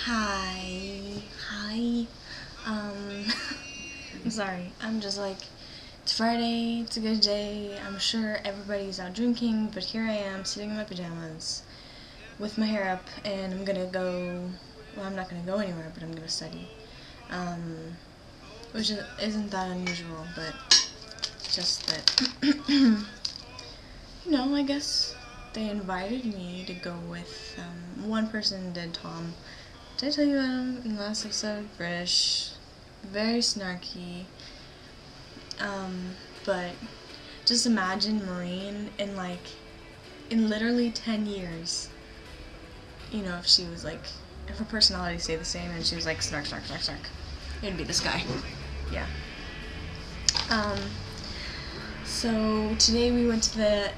Hi. I'm sorry. I'm just like, it's Friday, it's a good day. I'm sure everybody's out drinking, but here I am sitting in my pajamas with my hair up, and I'm gonna go, well, I'm not gonna go anywhere, but I'm gonna study. Which isn't that unusual, but just that, I guess they invited me to go with, one person did, Tom. Did I tell you about him in the last episode? British, very snarky, but just imagine Maureen in literally 10 years, if she was like, if her personality stayed the same and she was like snark, it'd be this guy. Yeah. So today we went to the,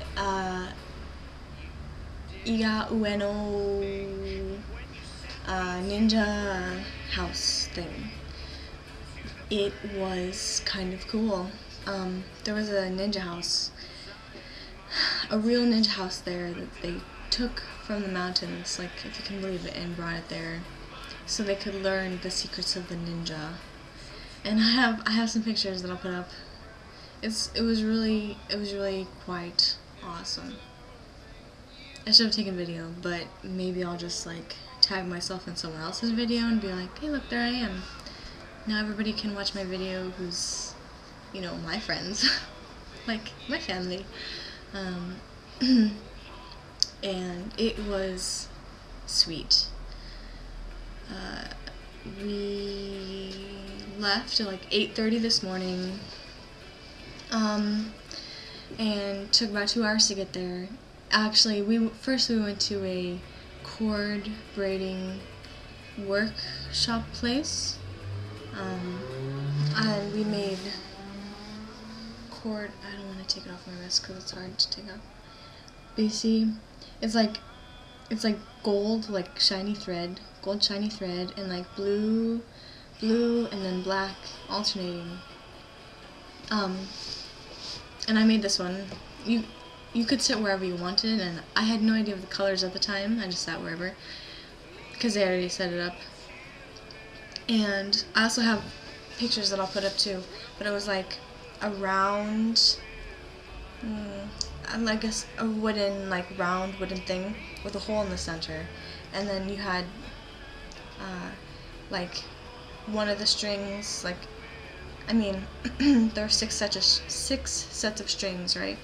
Iga Ueno ninja house thing. It was kind of cool. There was a ninja house, a real ninja house there that they took from the mountains, like, if you can believe it, and brought it there so they could learn the secrets of the ninja. And I have some pictures that I'll put up. It was really quite awesome. I should have taken video, but maybe I'll just like tag myself in someone else's video and be like, hey, look, there I am. Now everybody can watch my video who's, my friends, like my family. And it was sweet. We left at like 8:30 this morning, and took about 2 hours to get there. Actually, we went to a cord braiding workshop place, and we made cord. I don't want to take it off my wrist because it's hard to take off. But you see, it's like gold, like shiny thread, and like blue, and then black alternating. And I made this one. You could sit wherever you wanted, and I had no idea of the colors at the time. I just sat wherever because they already set it up. And I also have pictures that I'll put up too. But it was like a round, I guess a round wooden thing with a hole in the center, and then you had like one of the strings, there were six sets of strings, right?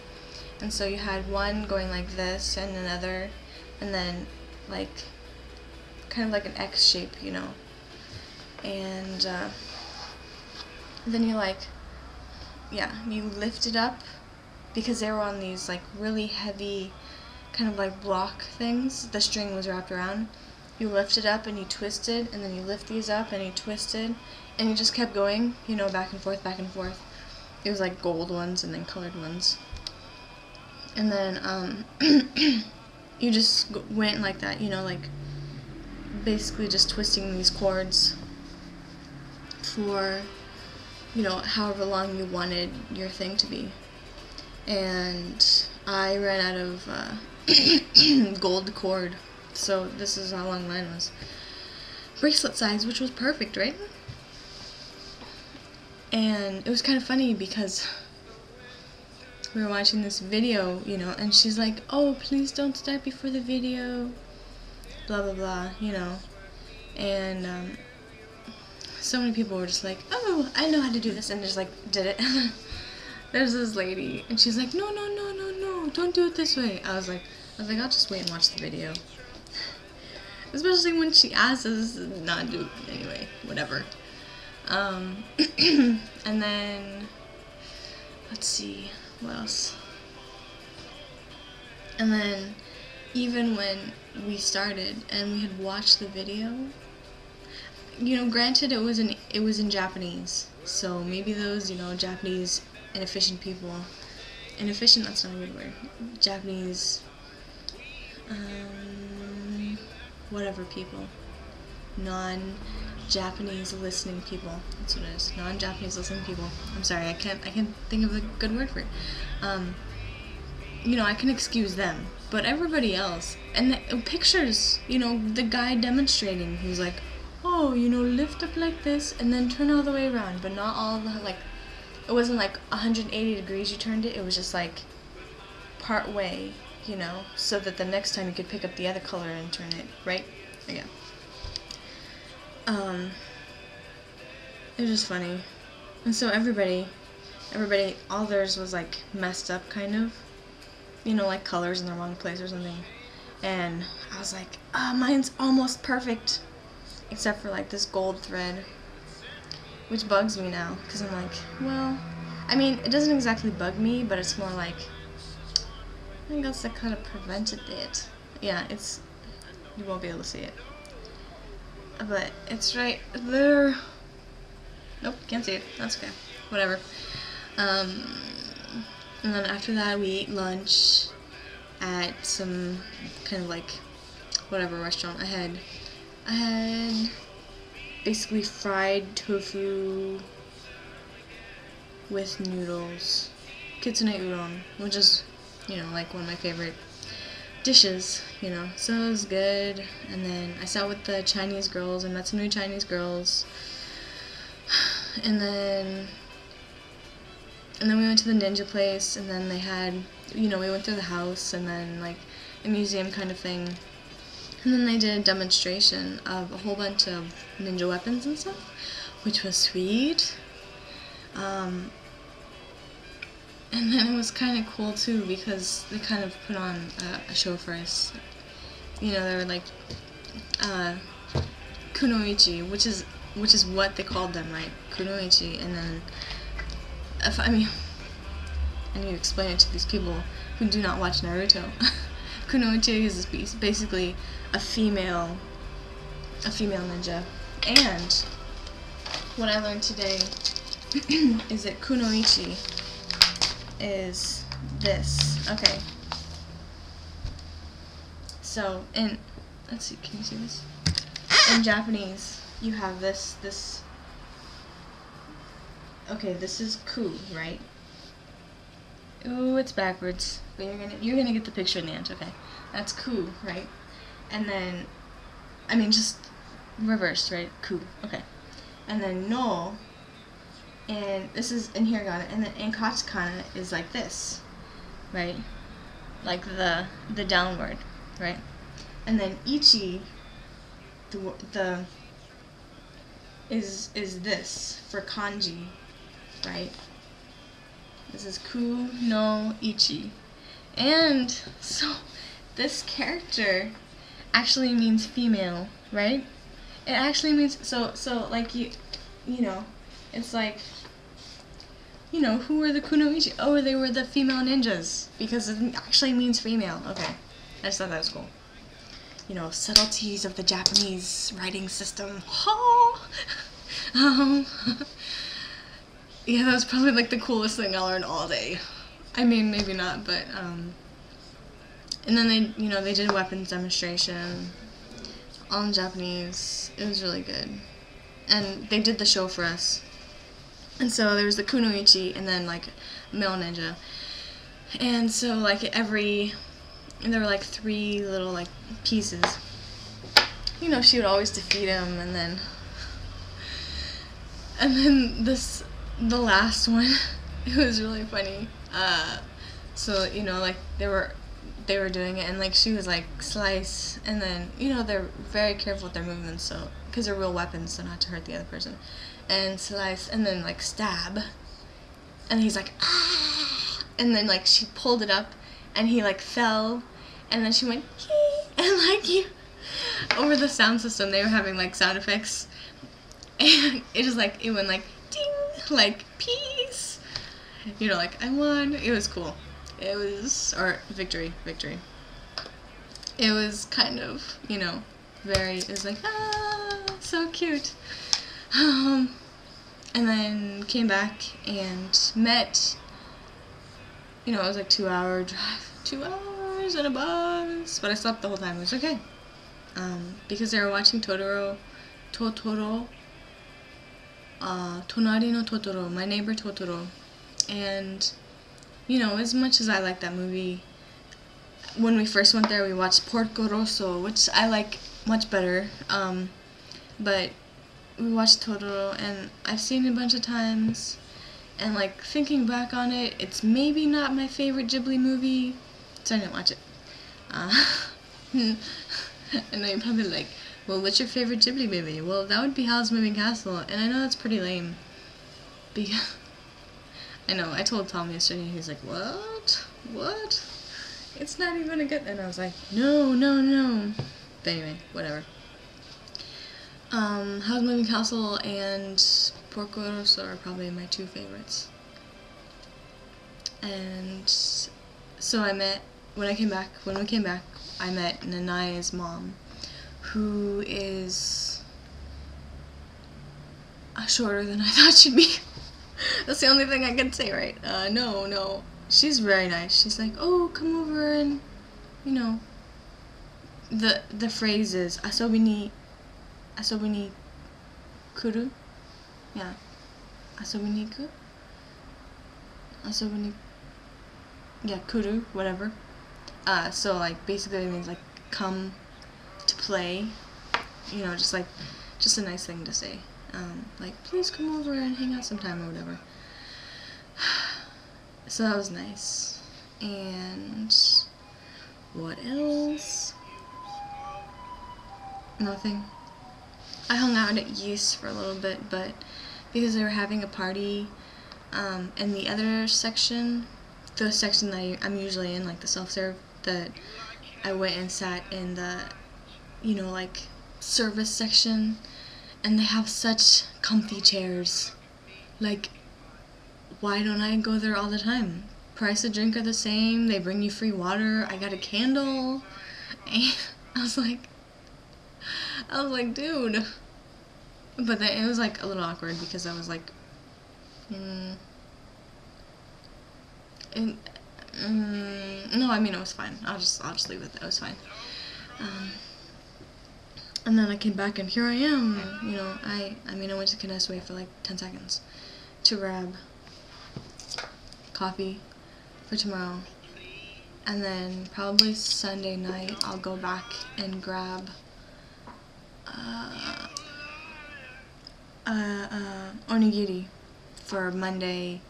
And so you had one going like this, and another, and then like kind of like an X shape, and then you you lift it up, because they were on these like really heavy kind of like block things. The string was wrapped around. You lift it up and you twist it, and then you lift these up and you twist it, and you just kept going, back and forth. It was like gold ones and then colored ones. And then you just went like that, like basically just twisting these cords for, however long you wanted your thing to be. And I ran out of gold cord, so this is how long mine was. Bracelet size, which was perfect, right? And it was kind of funny because we were watching this video, and she's like, oh, please don't start before the video, blah, blah, blah, and so many people were just like, oh, I know how to do this, and just like did it. There's this lady, and she's like, no, don't do it this way. I was like, I'll just wait and watch the video. Especially when she asks us not to do it anyway, whatever. And then, let's see, what else? And then, even when we started and we had watched the video, granted it was in Japanese, so maybe those, Japanese inefficient people, inefficient, that's not a good word, Japanese, whatever people, non-Japanese listening people, that's what it is, non-Japanese listening people, I'm sorry, I can't think of a good word for it, I can excuse them, but everybody else, and the pictures, the guy demonstrating, who's like, oh, you know, lift up like this and then turn all the way around, but not all the, like, it wasn't like 180 degrees you turned it, it was just like part way, you know, so that the next time you could pick up the other color and turn it, right? Yeah. It was just funny. And so everybody, all theirs was like messed up kind of, you know, like colors in the wrong place or something. And I was like, mine's almost perfect, except for like this gold thread, which bugs me now, because I'm like, well, I mean, it doesn't exactly bug me, but it's more like, I guess that kind of prevented it. Yeah, it's, you won't be able to see it, but it's right there. Nope, can't see it. That's okay. Whatever. And then after that, we ate lunch at some kind of like whatever restaurant. I had basically fried tofu with noodles, kitsune udon, which is, you know, like one of my favorite dishes, you know. So it was good. And then I sat with the Chinese girls and met some new Chinese girls. And then we went to the ninja place, and then they had, you know, we went through the house, and then like a museum kind of thing, and then they did a demonstration of a whole bunch of ninja weapons and stuff, which was sweet. And then it was kind of cool too, because they kind of put on a show for us. You know, they were like kunoichi, which is what they called them, right? Kunoichi. And then, I need to explain it to these people who do not watch Naruto. Kunoichi is basically a female ninja. And what I learned today is that kunoichi is this. Okay. So, let's see, can you see this? In Japanese, you have this, okay, this is ku, right? Ooh, it's backwards, but you're gonna get the picture in the end, okay? That's ku, right? And then, I mean, just reversed, right? Ku, okay. And then no, and this is in hiragana, and then in katakana is like this, right? Like the downward, right? And then ichi, the is this for kanji, right? This is ku no ichi. And so this character actually means female, right? It actually means, so like you know, it's like, you know, who were the kunoichi? Oh, they were the female ninjas, because it actually means female. Okay, I just thought that was cool. You know, subtleties of the Japanese writing system. Oh! Yeah, that was probably like the coolest thing I learned all day. I mean, maybe not, but, and then they, you know, they did a weapons demonstration, all in Japanese. It was really good. And they did the show for us. And so there was the kunoichi, and then, like, male ninja. And so, like, there were, like, 3 little, like, pieces. You know, she would always defeat him, and then the last one, it was really funny. So, you know, like, they were doing it, and, like, she was, like, slice, and then, you know, they're very careful with their movements, so, because they're real weapons, so not to hurt the other person, and slice, and then, like, stab, and he's like, ah, and then, like, she pulled it up, and he, like, fell, and then she went, hee, and, like, over the sound system, they were having, like, sound effects, and it just, like, it went, like, ding, like, peace, you know, like, I won. It was cool. It was, or victory. It was kind of, you know, it was like, so cute. And then came back and met, you know, it was like 2-hour drive, 2 hours in a bus, but I slept the whole time. It was okay. Because they were watching Totoro, Tonari no Totoro, My Neighbor Totoro, and, you know, as much as I like that movie, when we first went there, we watched Porco Rosso, which I like much better. but we watched Totoro, and I've seen it a bunch of times, and like thinking back on it, it's maybe not my favorite Ghibli movie, so I didn't watch it. I know you're probably like, well, what's your favorite Ghibli movie? Well, that would be Howl's Moving Castle, and I know that's pretty lame. Because I know, I told Tom yesterday, he's like, what? What? It's not even a good... And I was like, no. But anyway, whatever. Howl's Moving Castle and Porco Rosso are probably my two favorites. And so when we came back, I met Nanaya's mom, who is shorter than I thought she'd be. That's the only thing I can say, right? No. She's very nice. She's like, oh, come over and, you know, the phrase is, asobi ni kuru? Yeah. Asobi ni ku? Asobi ni... Yeah, kuru, whatever. So, like, basically it means, like, come to play. You know, just a nice thing to say. Like, please come over and hang out sometime or whatever. So that was nice. And what else? Nothing. I hung out at Yeast for a little bit, but because they were having a party, in the other section, the section that I'm usually in, like the self-serve, that I went and sat in the, you know, like, service section, and they have such comfy chairs. Like, why don't I go there all the time? Price of drink are the same, they bring you free water, I got a candle, and I was like, dude. But then it was like a little awkward because I was like, no, I mean, it was fine. I'll just leave it. It was fine. And then I came back and here I am. You know, I went to Kinesway for like 10 seconds to grab coffee for tomorrow. And then probably Sunday night I'll go back and grab onigiri for Monday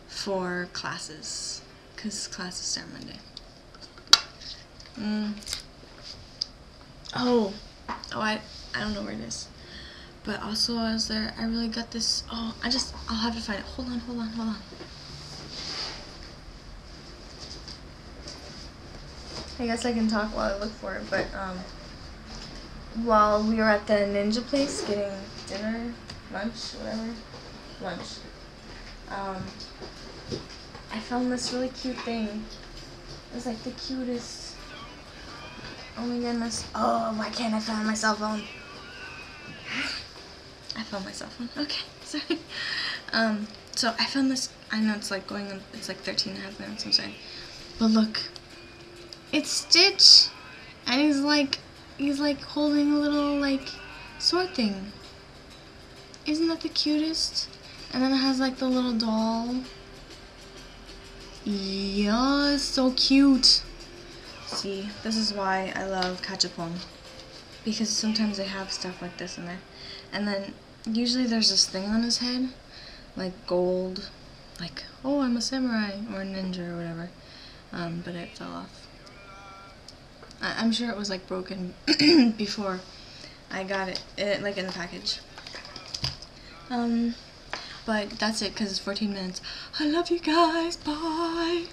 for classes, because classes start Monday. I don't know where it is, but also I was there, I really got this, I'll have to find it. Hold on. I guess I can talk while I look for it, but while we were at the ninja place getting dinner, lunch, I found this really cute thing. It was like the cutest. Oh my goodness. Oh, why can't I find my cell phone? I found my cell phone. Okay, sorry. So I found this. I know it's like going on, it's like 13 and a half minutes, I'm sorry. But look, it's Stitch, and he's like holding a little like sword thing. Isn't that the cutest? And then it has like the little doll. Yeah, it's so cute. See, this is why I love Gachapon, because sometimes they have stuff like this in there. And then usually there's this thing on his head, like gold, like, oh, I'm a samurai or a ninja or whatever. But it fell off. I'm sure it was like broken before I got it like in the package. But that's it, because it's 14 minutes. I love you guys. Bye.